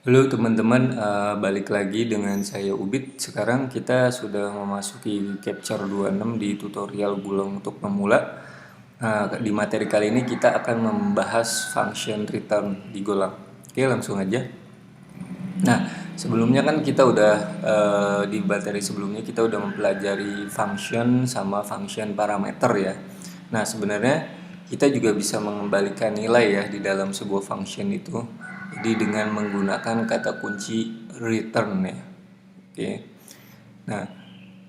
Halo teman-teman, balik lagi dengan saya Ubid. Sekarang kita sudah memasuki Capture 26 di tutorial Bulong untuk pemula. Di materi kali ini kita akan membahas function return di Golang. Oke, langsung aja. Nah, sebelumnya kan kita udah di materi sebelumnya kita udah mempelajari function sama function parameter ya. Nah, sebenarnya kita juga bisa mengembalikan nilai ya di dalam sebuah function itu. Jadi dengan menggunakan kata kunci return ya. Oke. Nah,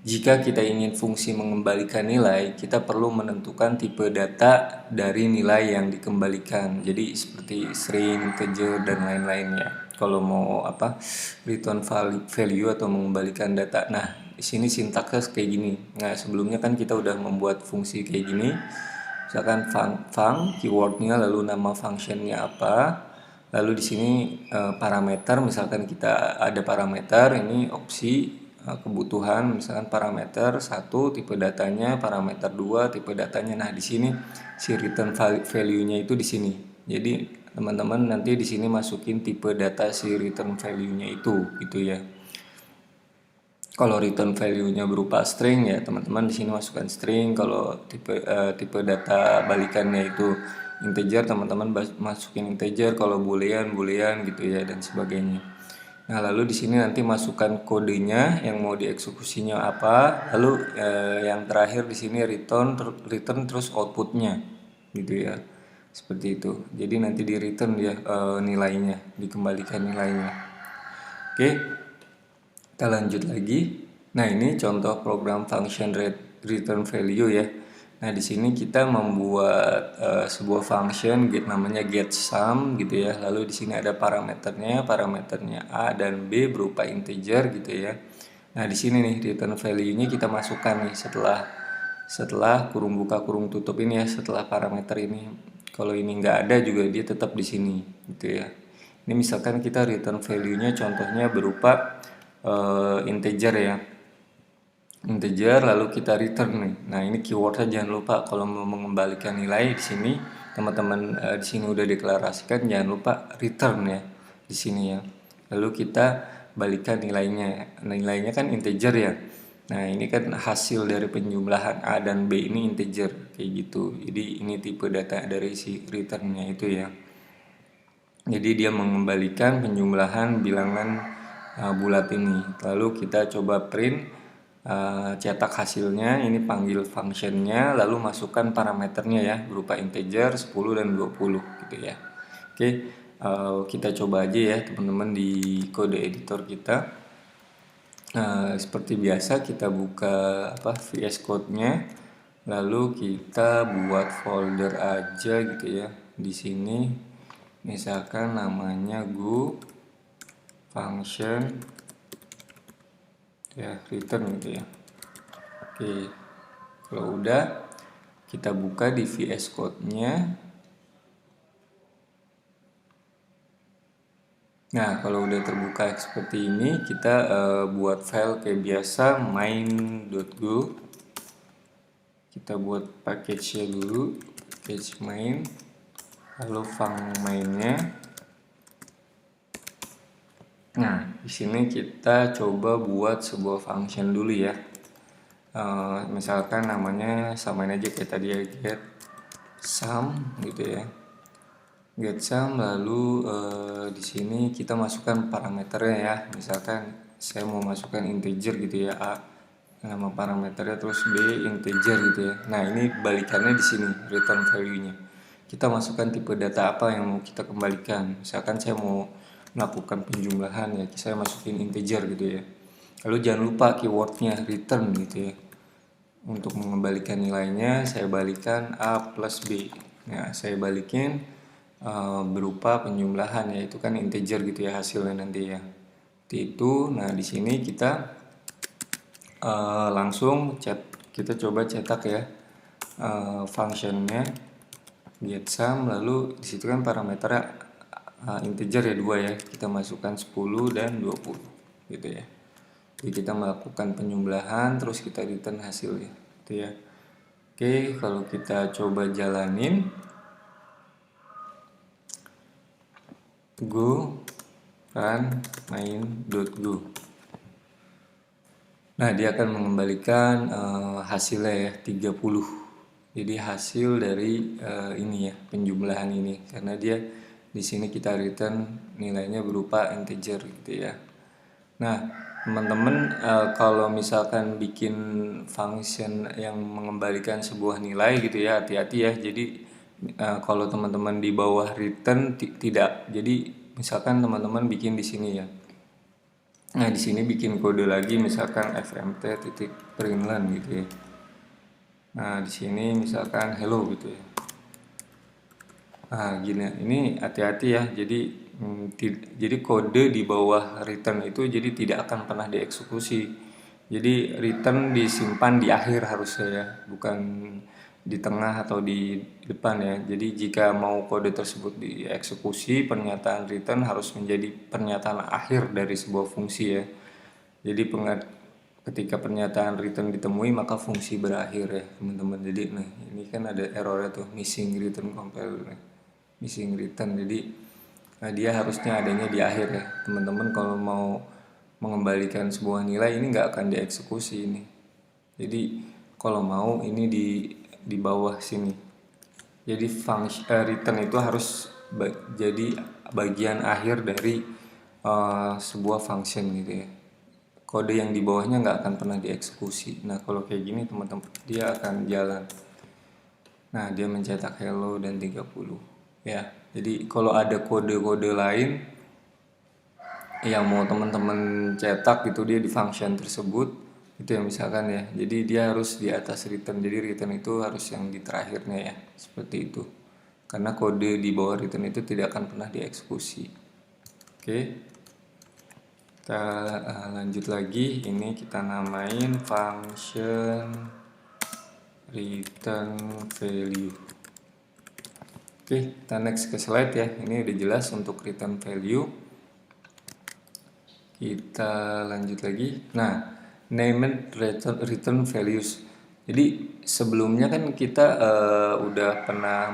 jika kita ingin fungsi mengembalikan nilai, kita perlu menentukan tipe data dari nilai yang dikembalikan. Jadi seperti string, integer, dan lain-lainnya. Kalau mau return value atau mengembalikan data. Nah, di sini sintaksnya kayak gini. Nah, sebelumnya kan kita udah membuat fungsi kayak gini. Misalkan func keywordnya, lalu nama functionnya apa. Lalu di sini parameter, misalkan kita ada parameter ini opsi kebutuhan, misalkan parameter 1 tipe datanya, parameter 2 tipe datanya. Nah, di sini si return value-nya itu di sini. Jadi teman-teman nanti di sini masukin tipe data si return value-nya itu gitu ya. Kalau return value-nya berupa string ya teman-teman di sini masukkan string. Kalau tipe data balikannya itu integer, teman-teman masukin integer. Kalau boolean gitu ya, dan sebagainya. Nah, lalu di sini nanti masukkan kodenya yang mau dieksekusinya apa. Lalu yang terakhir di sini return terus outputnya gitu ya. Seperti itu. Jadi nanti di return ya nilainya, dikembalikan nilainya. Oke. Kita lanjut lagi. Nah, ini contoh program function return value ya. Nah, di sini kita membuat sebuah function namanya getSum gitu ya. Lalu di sini ada parameternya A dan B berupa integer gitu ya. Nah, di sini nih return value-nya kita masukkan nih setelah kurung buka kurung tutup ini ya, setelah parameter ini. Kalau ini nggak ada juga dia tetap di sini gitu ya. Ini misalkan kita return value-nya contohnya berupa integer ya, integer lalu kita return nih. Nah, ini keywordnya jangan lupa kalau mau mengembalikan nilai di sini teman-teman di sini udah deklarasikan, jangan lupa return ya di sini ya. Lalu kita balikan nilainya kan integer ya. Nah, ini kan hasil dari penjumlahan A dan B ini integer kayak gitu. Jadi ini tipe data dari si returnnya itu ya. Jadi dia mengembalikan penjumlahan bilangan bulat ini. Lalu kita coba print, cetak hasilnya. Ini panggil functionnya, lalu masukkan parameternya ya berupa integer 10 dan 20 gitu ya. Oke, kita coba aja ya teman-teman di kode editor kita. Seperti biasa kita buka VS Code-nya, lalu kita buat folder aja gitu ya. Di sini misalkan namanya go function ya return gitu ya. Oke, kalau udah kita buka di VS Code-nya. Nah, kalau udah terbuka seperti ini, kita buat file kayak biasa main.go. Kita buat package-nya dulu, package main, lalu func mainnya. Nah, di sini kita coba buat sebuah function dulu ya. Misalkan namanya samain aja kayak tadi ya, get sum gitu ya. Get sum, lalu di sini kita masukkan parameternya ya. Misalkan saya mau masukkan integer gitu ya, A nama parameternya, terus B integer gitu ya. Nah, ini balikannya di sini return value-nya. Kita masukkan tipe data apa yang mau kita kembalikan. Misalkan saya mau melakukan penjumlahan ya, saya masukin integer gitu ya. Lalu jangan lupa keywordnya return gitu ya. Untuk mengembalikan nilainya saya balikan A plus B. Nah, saya balikin berupa penjumlahan ya, itu kan integer gitu ya hasilnya nanti ya. Itu. Nah, di sini kita langsung kita coba cetak ya functionnya get sum, lalu disitu kan parameternya integer ya 2 ya, kita masukkan 10 dan 20 gitu ya. Jadi kita melakukan penjumlahan terus kita return hasilnya gitu ya. Oke, kalau kita coba jalanin go run main.go. Nah, dia akan mengembalikan hasilnya ya 30. Jadi hasil dari ini ya, penjumlahan ini, karena dia di sini kita return nilainya berupa integer gitu ya. Nah, teman-teman kalau misalkan bikin function yang mengembalikan sebuah nilai gitu ya, hati-hati ya. Jadi kalau teman-teman di bawah return tidak. Jadi misalkan teman-teman bikin di sini ya. Nah, di sini bikin kode lagi misalkan fmt.println gitu ya. Nah, di sini misalkan hello gitu ya. Nah, gini, ini hati-hati ya. Jadi kode di bawah return itu jadi tidak akan pernah dieksekusi. Jadi return disimpan di akhir harusnya ya, bukan di tengah atau di depan ya. Jadi jika mau kode tersebut dieksekusi, pernyataan return harus menjadi pernyataan akhir dari sebuah fungsi ya. Jadi ketika pernyataan return ditemui maka fungsi berakhir ya teman-teman. Jadi nih ini kan ada errornya tuh, missing return compile nih. Missing return, jadi dia harusnya adanya di akhir ya teman-teman. Kalau mau mengembalikan sebuah nilai ini nggak akan dieksekusi ini. Jadi kalau mau ini di bawah sini. Jadi return itu harus jadi bagian akhir dari sebuah function gitu ya. Kode yang di bawahnya nggak akan pernah dieksekusi. Nah, kalau kayak gini teman-teman, dia akan jalan. Nah, dia mencetak hello dan 30 ya. Jadi kalau ada kode-kode lain yang mau teman-teman cetak itu dia di function tersebut itu yang misalkan ya. Jadi dia harus di atas return. Jadi return itu harus yang di terakhirnya ya, seperti itu. Karena kode di bawah return itu tidak akan pernah dieksekusi. Oke. Kita lanjut lagi. Ini kita namain function return value. Oke, kita next ke slide ya. Ini udah jelas untuk return value. Kita lanjut lagi. Nah, named return values. Jadi sebelumnya kan kita udah pernah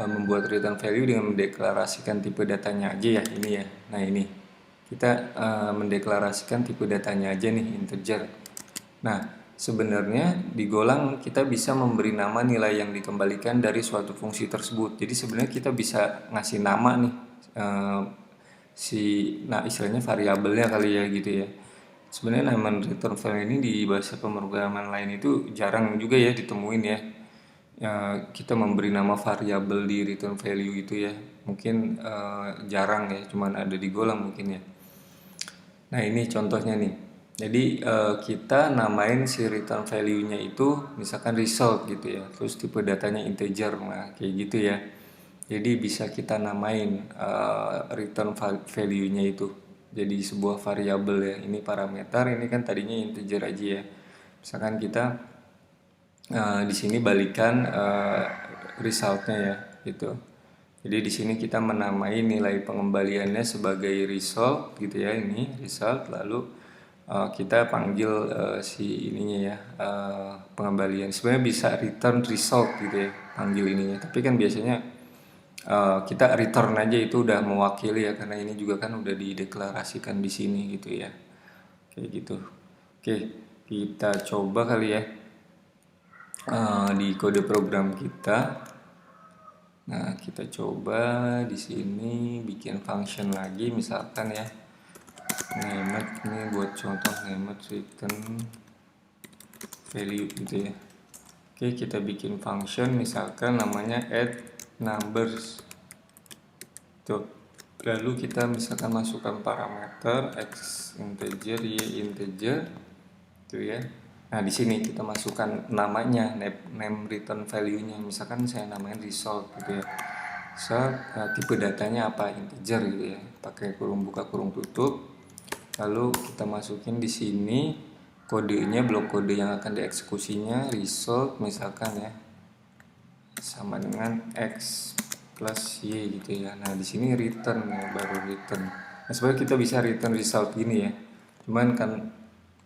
membuat return value dengan mendeklarasikan tipe datanya aja ya, ini ya. Nah, ini kita mendeklarasikan tipe datanya aja nih, integer. Nah, sebenarnya di Golang kita bisa memberi nama nilai yang dikembalikan dari suatu fungsi tersebut. Jadi sebenarnya kita bisa ngasih nama nih istilahnya variabelnya kali ya gitu ya. Sebenarnya nama return value ini di bahasa pemrograman lain itu jarang juga ya ditemuin ya. Kita memberi nama variabel di return value itu ya. Mungkin jarang ya, cuman ada di Golang mungkin ya. Nah, ini contohnya nih. Jadi kita namain si return value-nya itu misalkan result gitu ya. Terus tipe datanya integer, nah kayak gitu ya. Jadi bisa kita namain return value-nya itu jadi sebuah variabel ya. Ini parameter, ini kan tadinya integer aja ya. Misalkan kita di sini balikan resultnya ya gitu. Jadi di sini kita menamai nilai pengembaliannya sebagai result gitu ya, ini result. Lalu kita panggil si ininya ya, pengembalian. Sebenarnya bisa return result gitu ya, panggil ininya. Tapi kan biasanya kita return aja itu udah mewakili ya, karena ini juga kan udah dideklarasikan di sini gitu ya, kayak gitu. Oke, kita coba kali ya di kode program kita. Nah, kita coba di sini bikin function lagi, misalkan ya named, ini buat contoh named return value gitu ya. Oke, kita bikin function misalkan namanya add numbers tuh. Lalu kita misalkan masukkan parameter x integer, y integer tuh ya. Nah, di sini kita masukkan namanya, name return value-nya. Misalkan saya namain result gitu ya. Tipe datanya apa? Integer gitu ya. Pakai kurung buka kurung tutup. Lalu kita masukin di sini kodenya, blok kode yang akan dieksekusinya result misalkan ya sama dengan x plus y gitu ya. Nah, di sini return ya, baru return. Nah, sebenarnya kita bisa return result gini ya. Cuman kan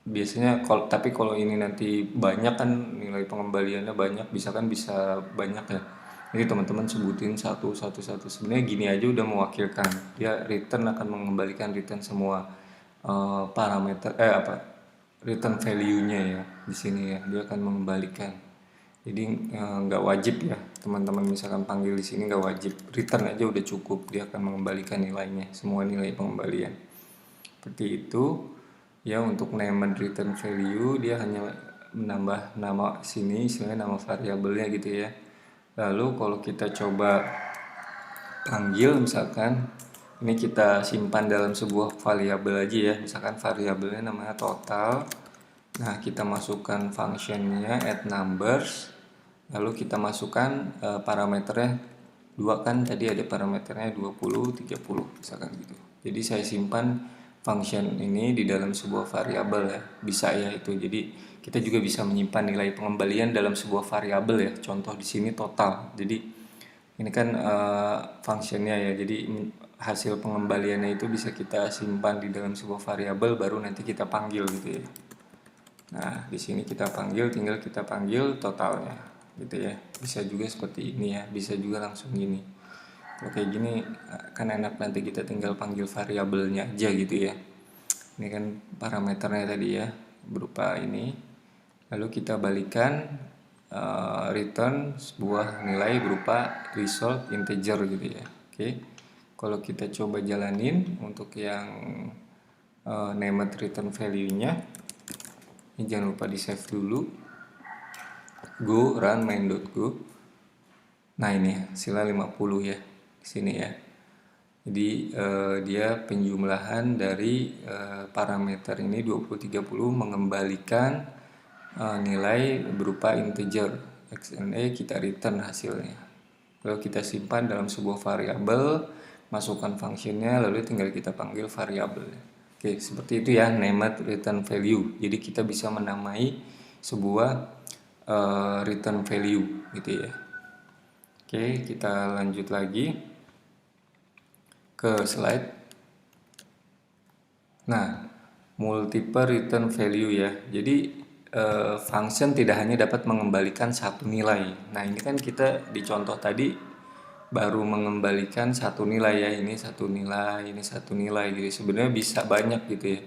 biasanya tapi kalau ini nanti banyak kan nilai pengembaliannya banyak, bisa kan bisa banyak ya. Jadi teman-teman sebutin satu satu satu, sebenarnya gini aja udah mewakilkan, dia return akan mengembalikan return semua parameter return value-nya ya di sini ya, dia akan mengembalikan. Jadi nggak wajib ya teman-teman misalkan panggil di sini, nggak wajib, return aja udah cukup, dia akan mengembalikan nilainya, semua nilai pengembalian. Seperti itu ya. Untuk named return value dia hanya menambah nama sini, istilahnya nama variabelnya gitu ya. Lalu kalau kita coba panggil, misalkan ini kita simpan dalam sebuah variabel aja ya, misalkan variabelnya namanya total. Nah, kita masukkan functionnya add numbers, lalu kita masukkan parameternya dua, kan tadi ada parameternya 20 30 misalkan gitu. Jadi saya simpan function ini di dalam sebuah variabel ya, bisa ya itu. Jadi kita juga bisa menyimpan nilai pengembalian dalam sebuah variabel ya, contoh di sini total. Jadi ini kan functionnya ya, jadi hasil pengembaliannya itu bisa kita simpan di dalam sebuah variabel, baru nanti kita panggil gitu ya. Nah, di sini kita panggil, tinggal kita panggil totalnya gitu ya. Bisa juga seperti ini ya, bisa juga langsung gini. Kalau kayak gini kan enak, nanti kita tinggal panggil variabelnya aja gitu ya. Ini kan parameternya tadi ya, berupa ini. Lalu kita balikan return sebuah nilai berupa result integer gitu ya. Oke. Kalau kita coba jalanin untuk yang named return value-nya, ini jangan lupa di save dulu, go run main.go. Nah ini hasilnya 50 ya di sini ya. Jadi dia penjumlahan dari parameter ini 20 30 mengembalikan nilai berupa integer x and y, kita return hasilnya. Lalu kita simpan dalam sebuah variabel, masukkan functionnya, lalu tinggal kita panggil variabel. Oke, seperti itu ya named return value. Jadi kita bisa menamai sebuah return value gitu ya. Oke, kita lanjut lagi ke slide. Nah, multiple return value ya. Jadi function tidak hanya dapat mengembalikan satu nilai. Nah, ini kan kita di contoh tadi baru mengembalikan satu nilai ya, ini satu nilai, ini satu nilai gitu. Sebenarnya bisa banyak gitu ya,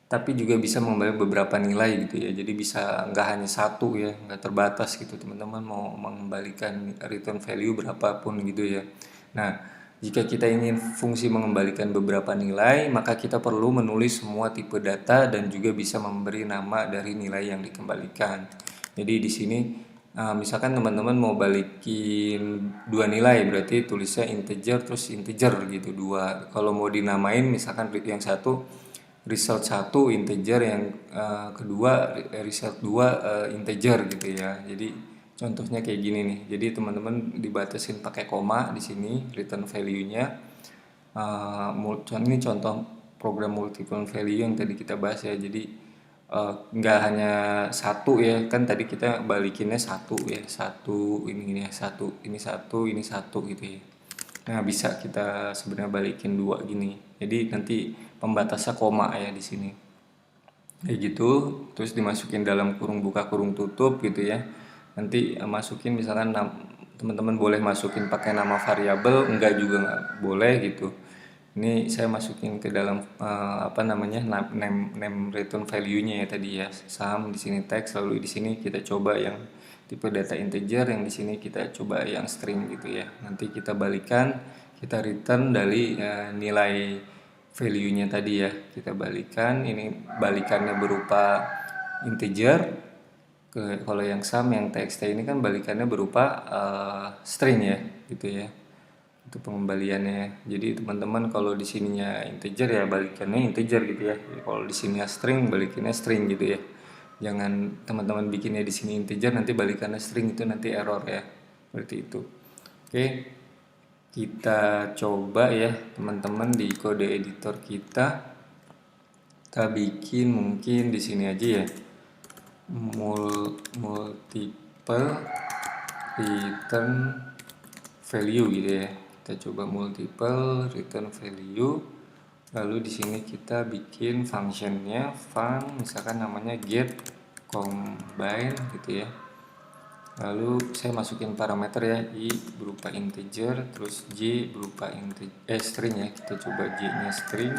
tapi juga bisa mengembalikan beberapa nilai gitu ya. Jadi bisa nggak hanya satu ya, nggak terbatas gitu teman-teman mau mengembalikan return value berapapun gitu ya. Nah, jika kita ingin fungsi mengembalikan beberapa nilai, maka kita perlu menulis semua tipe data dan juga bisa memberi nama dari nilai yang dikembalikan. Jadi di sini misalkan teman-teman mau balikin dua nilai, berarti tulisnya integer terus integer gitu, dua. Kalau mau dinamain misalkan yang satu result 1 integer, yang kedua result 2 integer gitu ya. Jadi contohnya kayak gini nih. Jadi teman-teman dibatasin pakai koma di sini return value-nya. Ini contoh program multiple value yang tadi kita bahas ya. Jadi nggak hanya satu ya, kan tadi kita balikinnya satu ya, satu ini ya, satu ini satu ini satu gitu ya. Nah, bisa kita sebenarnya balikin dua gini. Jadi nanti pembatasnya koma ya di sini. Kayak gitu, terus dimasukin dalam kurung buka kurung tutup gitu ya. Nanti masukin misalkan teman-teman boleh masukin pakai nama variabel, enggak juga nggak boleh gitu. Ini saya masukin ke dalam name return value-nya ya tadi ya. Sum di sini teks, lalu di sini kita coba yang tipe data integer, yang di sini kita coba yang string gitu ya. Nanti kita balikan, kita return dari nilai value-nya tadi ya. Kita balikan, ini balikannya berupa integer. Kalau yang sum, yang txt ini kan balikannya berupa string ya gitu ya. Itu pengembaliannya. Jadi teman-teman kalau di sininya integer ya balikannya integer gitu ya. Jadi kalau di sininya string, balikannya string gitu ya. Jangan teman-teman bikinnya di sini integer nanti balikannya string, itu nanti error ya. Seperti itu. Oke. Kita coba ya teman-teman di kode editor kita. Kita bikin mungkin di sini aja ya. Multiple return value gitu ya. Kita coba multiple return value, lalu di sini kita bikin functionnya misalkan namanya get combine gitu ya. Lalu saya masukin parameter ya, I berupa integer, terus J berupa string ya. Kita coba J-nya string.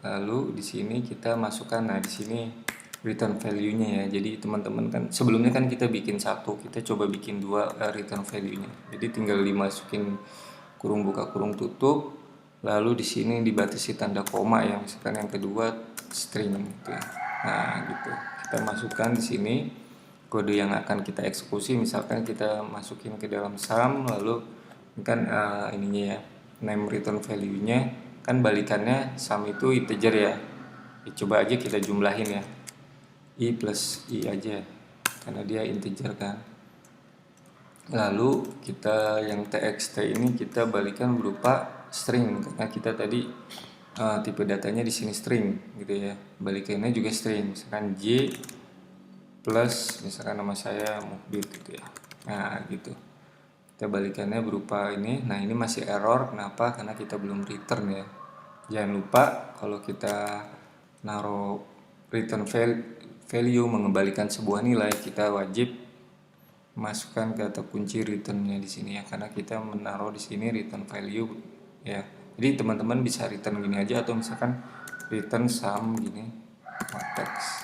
Lalu di sini kita masukkan, nah di sini return value-nya ya. Jadi teman-teman kan sebelumnya kan kita bikin satu, kita coba bikin dua return value-nya. Jadi tinggal dimasukin kurung buka kurung tutup. Lalu di sini dibatasi tanda koma ya, misalkan yang kedua string gitu ya. Nah, gitu. Kita masukkan di sini kode yang akan kita eksekusi, misalkan kita masukin ke dalam sum, lalu kan ininya ya, name return value-nya kan balikannya sum itu integer ya. Coba aja kita jumlahin ya, i plus i aja karena dia integer kan. Lalu kita yang txt ini kita balikan berupa string karena kita tadi tipe datanya di sini string gitu ya. Balikannya juga string, misalkan j plus misalkan nama saya Muhbir gitu ya. Nah gitu, kita balikannya berupa ini. Nah ini masih error, kenapa? Karena kita belum return ya. Jangan lupa kalau kita naruh return value mengembalikan sebuah nilai, kita wajib masukkan kata kunci returnnya di sini ya, karena kita menaruh di sini return value ya. Jadi teman-teman bisa return gini aja atau misalkan return sum gini text.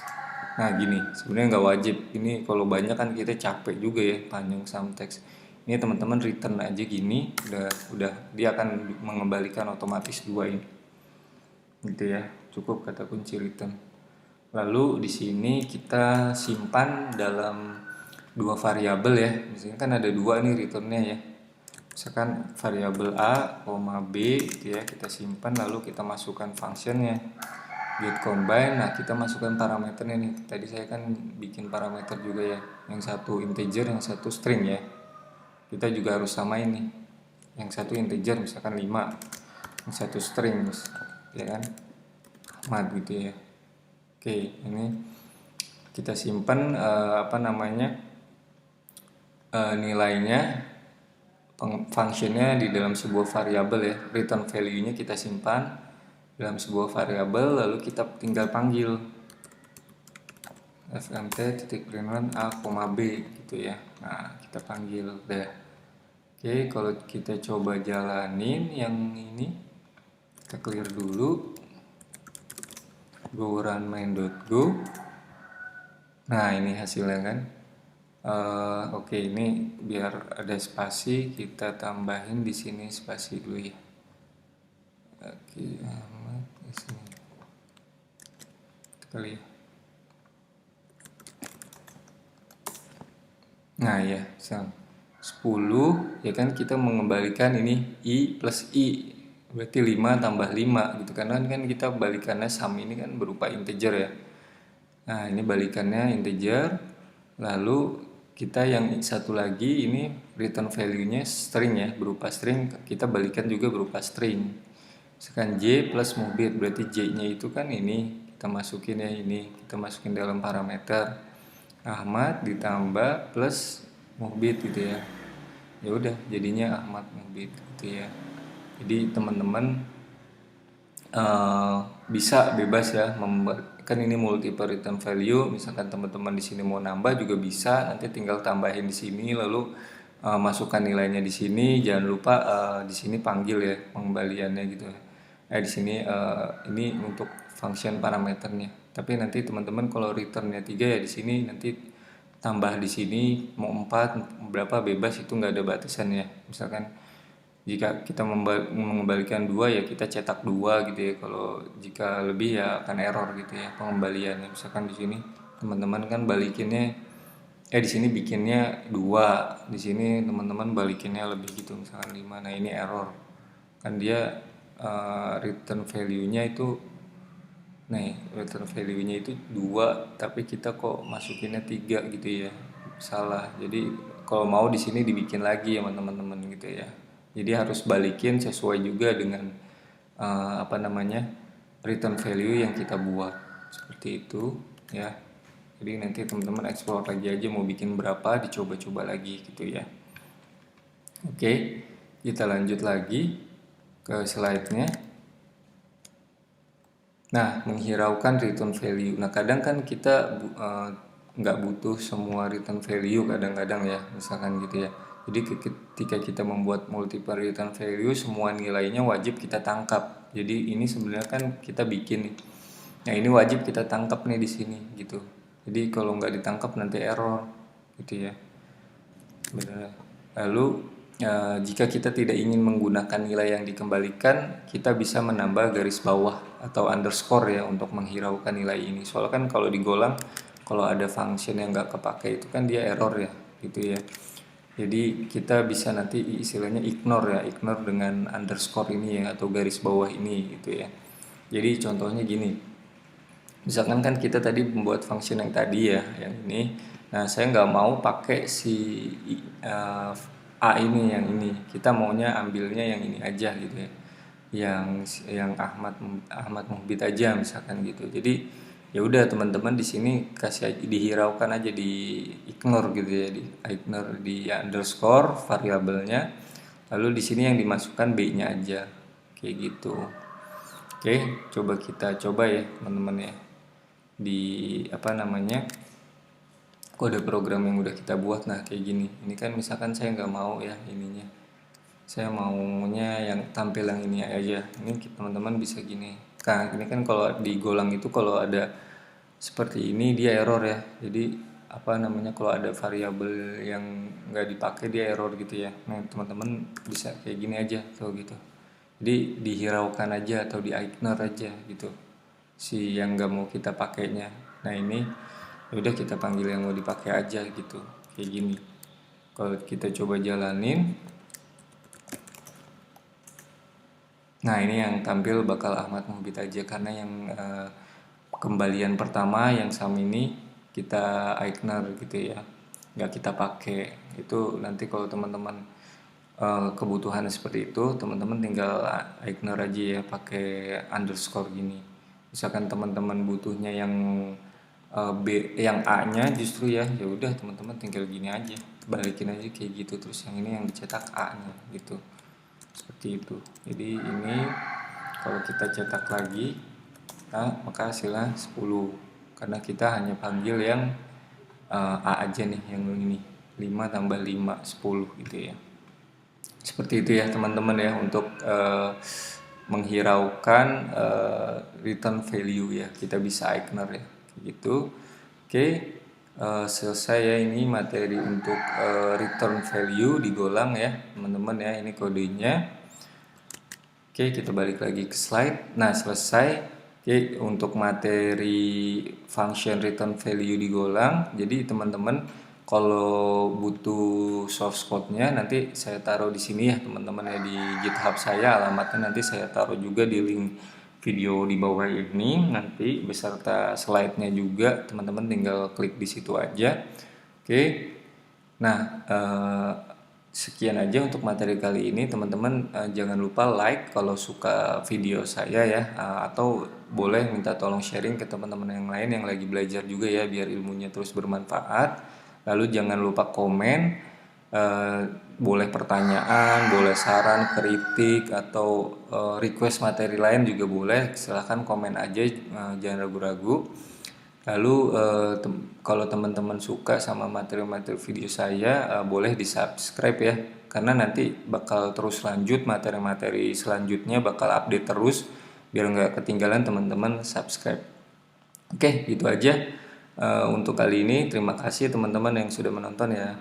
Nah gini, sebenarnya nggak wajib. Ini kalau banyak kan kita capek juga ya panjang sum text. Ini teman-teman return aja gini, udah dia akan mengembalikan otomatis dua ini. Gitu ya, cukup kata kunci return. Lalu di sini kita simpan dalam dua variabel ya. Misalnya kan ada dua nih returnnya ya. Misalkan variabel A, B gitu ya, kita simpan lalu kita masukkan functionnya get combine. Nah kita masukkan parameternya nih. Tadi saya kan bikin parameter juga ya, yang satu integer, yang satu string ya. Kita juga harus samain nih, yang satu integer misalkan 5, yang satu string ya kan, mat gitu ya. Oke, ini kita simpan nilainya, functionnya di dalam sebuah variabel ya. Return value-nya kita simpan dalam sebuah variabel, lalu kita tinggal panggil fmt.println a, b gitu ya. Nah kita panggil deh. Oke, kalau kita coba jalanin yang ini, kita clear dulu, go run main.go. Nah ini hasilnya kan. Oke, ini biar ada spasi kita tambahin di sini spasi dulu ya. Oke, di sini kali ya. Nah ya, 10 ya kan, kita mengembalikan ini i plus i, berarti 5 tambah 5 gitu, karena kan kita balikannya sum ini kan berupa integer ya. Nah ini balikannya integer, lalu kita yang satu lagi ini return value-nya string ya, berupa string, kita balikan juga berupa string. Misalkan j plus Muhbir, berarti j-nya itu kan ini kita masukin ya, ini kita masukin dalam parameter Ahmad ditambah plus Muhbir gitu ya. Ya udah jadinya Ahmad Muhbir gitu ya. Jadi teman-teman bisa bebas ya, kan ini multiple return value. Misalkan teman-teman di sini mau nambah juga bisa, nanti tinggal tambahin di sini lalu masukkan nilainya di sini. Jangan lupa di sini panggil ya pengembaliannya gitu ya. Di sini ini untuk function parameternya. Tapi nanti teman-teman kalau returnnya 3 ya di sini nanti tambah di sini, mau 4 berapa bebas, itu nggak ada batasannya. Misalkan jika kita mengembalikan 2 ya kita cetak 2 gitu ya. Kalau jika lebih ya akan error gitu ya pengembaliannya. Misalkan di sini teman-teman kan balikinnya di sini bikinnya 2, di sini teman-teman balikinnya lebih gitu, misalkan 5. Nah, ini error. Kan dia return value-nya itu return value-nya itu 2 tapi kita kok masukinnya 3 gitu ya. Salah. Jadi kalau mau di sini dibikin lagi ya teman-teman gitu ya. Jadi harus balikin sesuai juga dengan return value yang kita buat, seperti itu ya. Jadi nanti teman-teman explore lagi aja mau bikin berapa, dicoba-coba lagi gitu ya. Oke, kita lanjut lagi ke slide-nya. Nah, menghiraukan return value. Nah, kadang kan kita nggak butuh semua return value kadang-kadang ya, misalkan gitu ya. Jadi ketika kita membuat multiple return value, semua nilainya wajib kita tangkap. Jadi ini sebenarnya kan kita bikin nih. Nah ini wajib kita tangkap nih di sini gitu. Jadi kalau nggak ditangkap nanti error gitu ya. Benar. Lalu jika kita tidak ingin menggunakan nilai yang dikembalikan, kita bisa menambah garis bawah atau underscore ya untuk menghiraukan nilai ini. Soalnya kan kalau di Golang, kalau ada function yang nggak kepake itu kan dia error ya, gitu ya. Jadi kita bisa nanti istilahnya ignore ya, ignore dengan underscore ini ya atau garis bawah ini gitu ya. Jadi contohnya gini, misalkan kan kita tadi membuat function yang tadi ya, yang ini. Nah, saya nggak mau pakai si uh, A ini, yang ini. Kita maunya ambilnya yang ini aja gitu ya. Yang Ahmad Muhbit aja misalkan gitu. Jadi ya udah teman-teman di sini kasih dihiraukan aja, di ignore gitu ya, di ignore di underscore variabelnya. Lalu di sini yang dimasukkan B-nya aja. Kayak gitu. Oke, coba kita coba ya teman-teman ya, di apa namanya, kode program yang udah kita buat. Nah kayak gini, ini kan misalkan saya nggak mau ya ininya, saya maunya yang tampil yang ini aja. Ini teman-teman bisa gini. Nah ini kan kalau di Golang itu kalau ada seperti ini dia error ya. Jadi apa namanya, kalau ada variabel yang nggak dipakai dia error gitu ya. Nah teman-teman bisa kayak gini aja kalau gitu. Jadi dihiraukan aja atau di ignore aja gitu si yang nggak mau kita pakainya. Nah ini udah kita panggil yang mau dipakai aja gitu, kayak gini. Kalau kita coba jalanin, nah ini yang tampil bakal Ahmad Muhbit aja, karena yang kembalian pertama yang sum ini kita ignore gitu ya, nggak kita pakai. Itu nanti kalau teman-teman kebutuhan seperti itu, teman-teman tinggal ignore aja ya pakai underscore gini. Misalkan teman-teman butuhnya yang B, yang A-nya justru ya, ya udah teman-teman tinggal gini aja, balikin aja kayak gitu. Terus yang ini yang dicetak A-nya gitu, seperti itu. Jadi ini kalau kita cetak lagi, nah, maka hasilnya 10 karena kita hanya panggil yang A aja nih, yang ini 5 tambah 5 10 gitu ya. Seperti itu ya teman-teman ya, untuk menghiraukan return value ya, kita bisa ignore ya gitu. Oke, selesai ya ini materi untuk return value di Golang ya teman-teman ya, ini kodenya. Oke, kita balik lagi ke slide. Nah selesai. Oke, untuk materi function return value di Golang, jadi teman-teman kalau butuh source code-nya nanti saya taruh di sini ya teman-teman ya, di GitHub saya. Alamatnya nanti saya taruh juga di link video di bawah ini nanti beserta slide-nya juga. Teman-teman tinggal klik di situ aja. Oke. Nah, sekian aja untuk materi kali ini teman-teman. Jangan lupa like kalau suka video saya ya, atau boleh minta tolong sharing ke teman-teman yang lain yang lagi belajar juga ya, biar ilmunya terus bermanfaat. Lalu jangan lupa komen, boleh pertanyaan, boleh saran, kritik, atau request materi lain juga boleh. Silahkan komen aja, jangan ragu-ragu. Lalu kalau teman-teman suka sama materi-materi video saya, boleh di subscribe ya, karena nanti bakal terus lanjut materi-materi selanjutnya, bakal update terus, biar nggak ketinggalan teman-teman subscribe. Oke, gitu aja untuk kali ini. Terima kasih teman-teman yang sudah menonton ya.